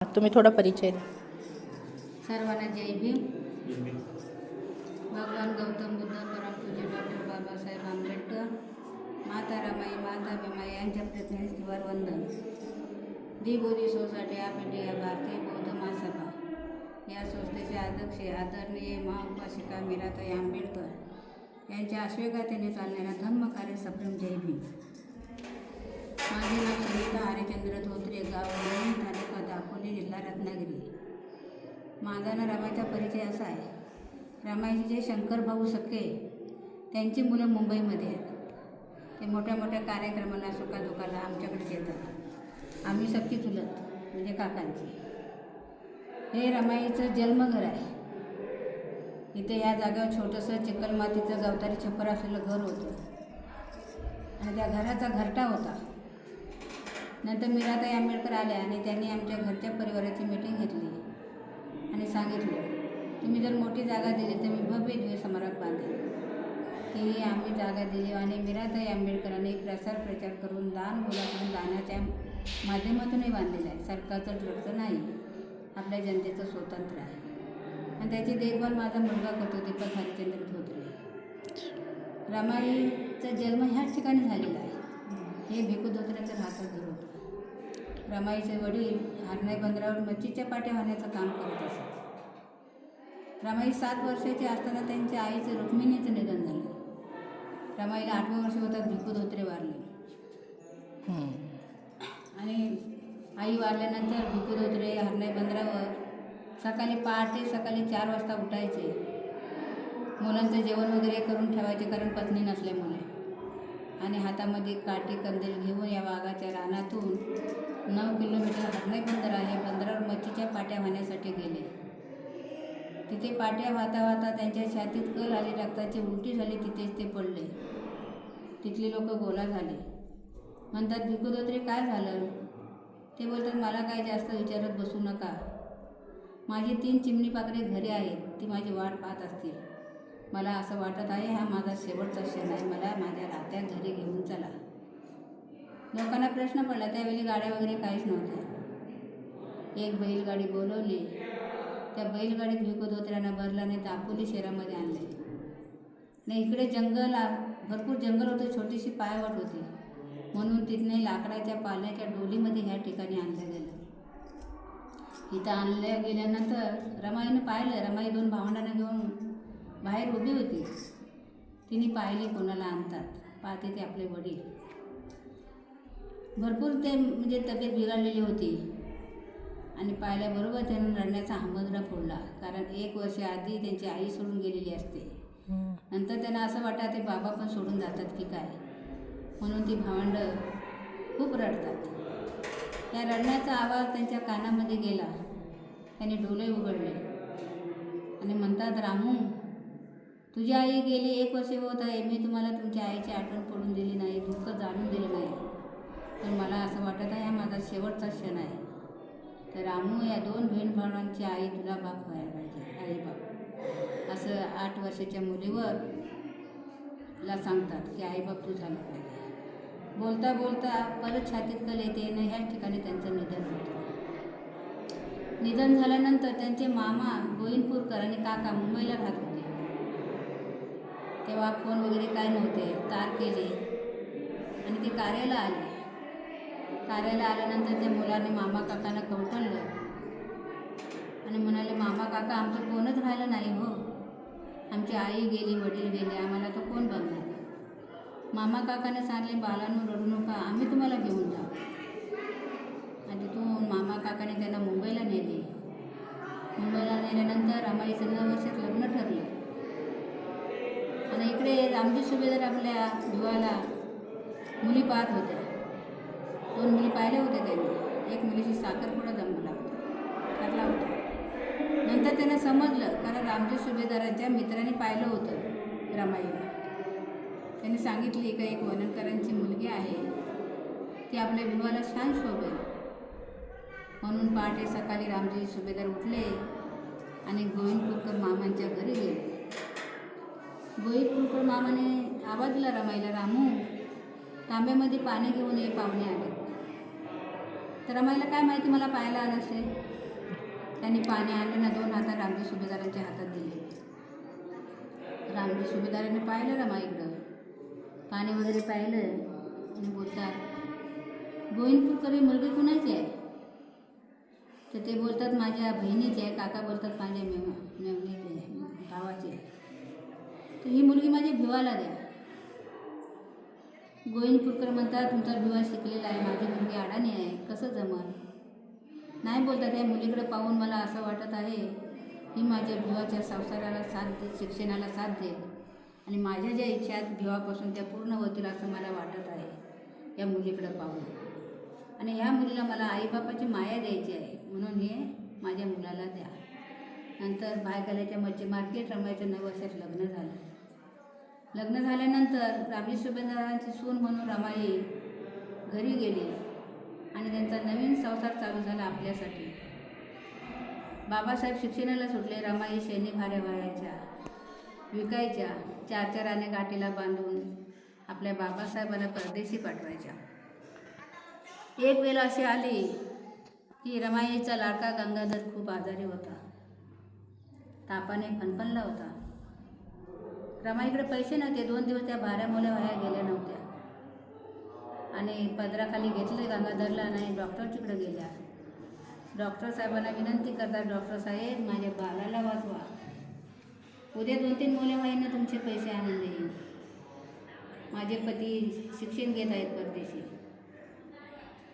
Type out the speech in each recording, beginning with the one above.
तुम्ही थोडा परिचय द्या. सर्वांना जय भीम. भगवान गौतम बुद्ध, परमपूज्य डॉक्टर बाबासाहेब आंबेडकर, माता रमाई, माता भीमाई यांच्या प्रतिनिधीवर वंदन. दी बोधी सोसायटी ऑफ इंडिया, भारतीय बौद्ध महासभा या संस्थेचे अध्यक्ष आदरणीय महाउपासिका मीराताई आंबेडकर यांच्या अश्वेगातेने चालणाऱ्या धम्मकार्य सप्रेम जय भीम. माझे नाव सरिता हरिचंद्र धोत्रे, गाव वडवणी, तालुका दापोली, जिल्हा रत्नागिरी. माझा ना रमाईचा परिचय असा आहे. रमाईचे जे शंकर भाऊ सख्खे त्यांची मुलं मुंबईमध्ये आहेत. ते मोठ्या मोठ्या कार्यक्रमाला सुखादुखाला आमच्याकडेच येतात. आम्ही सख्खी चुलत म्हणजे काकांची. हे रमाईचं जन्मघर आहे. इथे या जागेवर छोटंसं चिकलमातीचं गवतारी छप्पर असलेलं घर होतं आणि त्या घराचा घरटा होता. नंतर मीराताई आंबेडकर आल्या आणि त्यांनी आमच्या घरच्या परिवाराची मीटिंग घेतली आणि सांगितलं, तुम्ही जर मोठी जागा दिली तर मी भव्य दिव्य स्मारक बांधेन. ही आम्ही जागा दिली आणि मीराताई आंबेडकरांनी प्रसार प्रचार करून दान गोळा करून दानाच्या माध्यमातूनही बांधलेलं आहे. सरकारचं ठरचं नाही, आपल्या जनतेचं स्वतंत्र आहे. आणि त्याची देखभाल माझा मुलगा करतो, दीपक हरिचंद्र धोत्रे. रमाईचा जन्म ह्याच ठिकाणी झालेला आहे. हे भिकू धोत्र्याचं राहतं घर होतं. रमाईचे वडील हरणाई बंदरावर मच्छीच्या पाट्या वाहण्याचं काम करत असत. रमाई 7 वर्षाची असताना त्यांच्या आईचं रुक्मिणीचं निधन झालं. रमाईला 8व्या वर्षी होतात भिकू धोत्रे वारले. आणि आई वारल्यानंतर भिकू धोत्रे हरणाई बंदरावर सकाळी 4 वाजता उठायचे. मुलांचं जेवण वगैरे करून ठेवायचे, कारण पत्नी नसल्यामुळे. आणि हातामध्ये काठी कंदील घेऊन या वाघाच्या रानातून 9 किलोमीटर हरणाई बंदर आहे, बंदरावर मच्छीच्या पाट्या वाहण्यासाठी गेले. तिथे पाट्या वाहता वाहता त्यांच्या छातीत कल आली, रक्ताची उलटी झाली, तिथेच ते पडले. तिथले लोक गोळा झाले. म्हणतात, भिकू धोत्रे काय झालं? ते बोलतात, मला काय जास्त विचारत बसू नका. माझी 3 चिमणी पाखरे घरी आहेत, ती माझी वाट पाहत असतील. मला असं वाटत आहे हा माझा शेवटचा क्षण आहे, मला माझ्या राहत्या घरी घेऊन चला. लोकांना प्रश्न पडला, त्यावेळी गाड्या वगैरे काहीच नव्हत्या. एक बैलगाडी बोलवली. त्या बैलगाडीत भिकू धोत्र्यांना भरलं आणि दापोली शहरामध्ये आणले. आणि इकडे भरपूर जंगल होतं, छोटीशी पायवाट होती, म्हणून तिथने लाकडाच्या पाल्याच्या डोलीमध्ये ह्या ठिकाणी आणलं गेलं. इथं आणल्या गेल्यानंतर रमाईनं पाहिलं. रमाई 2 भावंडांना घेऊन बाहेर उभी होती. तिने पाहिले कोणाला आणतात. पाहते ते आपले वडील. भरपूर ते म्हणजे तब्येत बिघडलेली होती. आणि पाहिल्याबरोबर त्यांना रडण्याचा हांबदडा फोडला, कारण 1 वर्ष आधी त्यांची आई सोडून गेलेली असते. नंतर त्यांना असं वाटतं ते बाबा पण सोडून जातात की काय, म्हणून ती भावंडं खूप रडतात. त्या रडण्याचा आवाज त्यांच्या कानामध्ये गेला. त्यांनी डोळे उघडले आणि म्हणतात, रामू, तुझी आई गेली 1 वर्ष होत आहे. मी तुम्हाला तुमच्या आईची आठवण पडून दिली नाही, दुःख जाणून दिलं नाही. तर मला असं वाटत आहे हा माझा शेवटचा क्षण आहे. तर रामू, या 2 बहीण भावांची आई तुला बाप व्हायला पाहिजे, आई बाप. असं 8 वर्षाच्या मुलीवर ला सांगतात की आई बाप तू झाला पाहिजे. बोलता बोलता परत छातीत कल येते आणि ह्याच ठिकाणी त्यांचं निधन होतं. निधन झाल्यानंतर त्यांचे मामा गोविंदपूरकर आणि काका मुंबईला राहत होते. तेव्हा फोन वगैरे काय नव्हते. तार केले आणि ते कार्याला आले. कार्याला आल्यानंतर त्या मुलाने मामा काकांना कवटळलं आणि म्हणाले, मामा काका, आमचं कोणच राहिलं नाही हो. आमची आई गेली, वडील गेले, आम्हाला तर कोण बघणार. मामा काकाने सांगले, बाळांनो रडू नका, आम्ही तुम्हाला घेऊन जाऊ. आणि तिथून मामा काकाने त्यांना मुंबईला नेले. मुंबईला नेल्यानंतर रमाईचं 9 वर्षात लग्न ठरलं. आणि इकडे रामजी सुभेदार आपल्या विवाहाला मुली पाहत होत्या. 2 मुली पाहिल्या होत्या त्यांनी. 1 मुलीची साखरपुडा जमला ठरला होता. नंतर त्यांना समजलं, कारण रामजी सुभेदारांच्या मित्रांनी पाहिलं होतं रमाईला. त्यांनी सांगितली का 1 वनकरांची मुलगी आहे, ती आपल्या विवाहाला छान शोभेल. म्हणून पहाटे सकाळी रामजी सुभेदार उठले आणि गोविंदपूरकर मामांच्या घरी गेले. गोविंदपूरकर मामाने आवाज दिला रमाईला, रामू, तांब्यामध्ये पाणी घेऊन ये, पाहुणे आले. तर रमाईला काय माहिती मला पाहायला आलं असेल. त्यांनी पाणी आणलं ना 2 हातात रामजी सुभेदारांच्या हातात दिले. रामजी सुभेदारांनी पाहिलं रमाईकडं, पाणी वगैरे पाहिलं आणि बोलतात, गोविंदपूरकर ही मुलगी कुणाची आहे? तर ते बोलतात माझ्या बहिणीची आहे. काका बोलतात माझ्या मेवणीची भावाची आहे. तर ही मुलगी माझ्या भिवाला द्या. गोविंदपूरकर म्हणतात तुमचा भिवा शिकलेला आहे, माझी मुलगी अडाणी आहे, कसं जमल? नाही बोलतात, या मुलीकडे पाहून मला असं वाटत आहे ही माझ्या भिवाच्या संसाराला साथ देत, शिक्षणाला साथ देत आणि माझ्या ज्या इच्छा आहेत भिवापासून त्या पूर्ण होतील असं मला वाटत आहे या मुलीकडे पाहून. आणि ह्या मुलीला मला आईबापाची माया द्यायची आहे म्हणून हे माझ्या मुलाला द्या. नंतर भायखळ्याच्या मच्छी मार्केट रमाईचं 9 वर्षात लग्न झालं. लग्न झाल्यानंतर रामजी सुभेदारांची सून म्हणून रमाई घरी गेली आणि त्यांचा नवीन संसार चालू झाला आपल्यासाठी. बाबासाहेब शिक्षणाला सुटले. रमाई शेणी भाऱ्या व्हायच्या, विकायच्या, 4-4 आणे गाठीला बांधून आपल्या बाबासाहेबांना परदेशी पाठवायच्या. एक वेळ अशी आली की रमाईचा लाडका गंगाधर खूप आजारी होता, तापाने फणफणला होता. रमाईकडे पैसे नव्हते. 2 दिवस त्या भाऱ्या मोल्या वाया गेल्या नव्हत्या आणि पदराखाली घेतले गंगाधरला आणि डॉक्टरच्याकडे गेल्या. डॉक्टर साहेबांना विनंती करतात, डॉक्टर साहेब माझ्या बाळाला वाचवा, उद्या 2-3 मोल्या वाईंना तुमचे पैसे आणून देईन. माझे पती शिक्षण घेत आहेत परदेशी,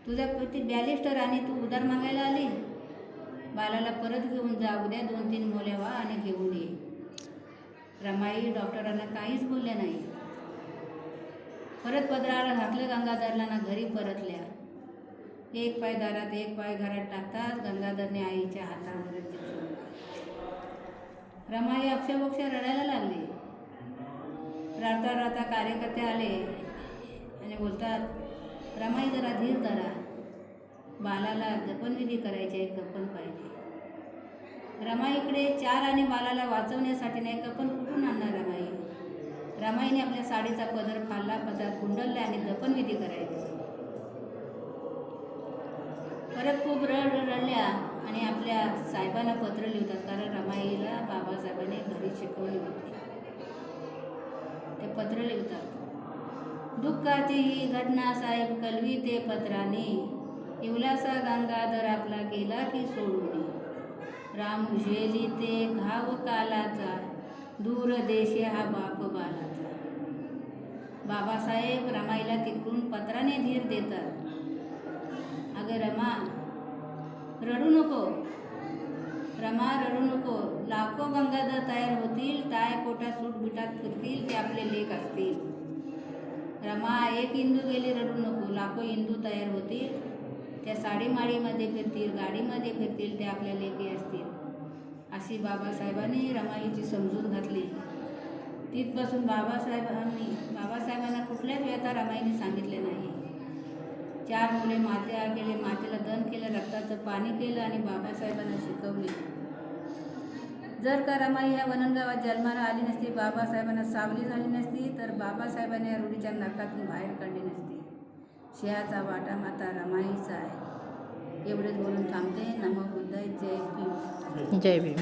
तुझा पती बॅरिस्टर आणि तू उधार मागायला आली. बाळाला परत घेऊन जा, उद्या 2-3 मोल्या व्हा आणि घेऊन ये. रमाई डॉक्टरांना काहीच बोलल्या नाही. परत पदराला घातलं गंगाधरला ना घरी परतल्या. एक पाय दारात एक पाय घरात टाकताच गंगाधरने आईच्या हातावर चिपसून रमाई अक्षरशः रडायला लागली. रडता रडता कार्यकर्ते आले आणि बोलतात, रमाई जरा धीर धरा, बालाला दफनविधी करायची आहे, कफन पाहिजे. रमाईकडे 4 आणे बालाला वाचवण्यासाठी नाही, कफन कुठून आणणार रमाई? रमाईने आपल्या साडीचा पदर फाडला, पदरात गुंडलले आणि दफनविधी करायची. परत खूप रडल्या आणि आपल्या साहेबांना पत्र लिहितात, कारण रमाईला बाबासाहेबांनी घरी शिकवली होती. ते पत्र लिहितात, दुःखाची ही घटना साहेब कलवी ते पत्राने, इवलासा गंगाधर आपला गेला की सोडून. राम उजेली ते घाव कालाचा, दूर देशे हा बाप बालाचा. बाबासाहेब रमाईला तिकडून पत्राने धीर देतात, अगं रमा रडू नको, रमा रडू नको, लाखो गंगाधर तयार होतील, ताय पोटात सूट बिटात फिरतील, ते आपले लेख असतील. रमा एक इंदू गेली रडू नको, लाखो इंदू तयार होतील, त्या साडीमाडीमध्ये फिरतील, गाडीमध्ये फिरतील, ते आपल्या लेखी असतील. अशी बाबासाहेबांनी रमाईची समजूत घातली. तिथपासून बाबासाहेबांना कुठल्याच व्यथा रमाईने सांगितले नाही. 4 मुले मात्या केले, मातेला दन केलं, रक्ताचं पाणी केलं आणि बाबासाहेबांना शिकवले. जर का रमाई ह्या वननगावात जन्माला आली नसती, बाबासाहेबांना सावली झाली नसती, तर बाबासाहेबांनी या रूढीच्या नरकातून बाहेर काढली नसती. सिंहाचा वाटा माता रमाईचा आहे. एवढेच बोलून थांबते. नमो बुद्धाय. जय भीम. जय भीम.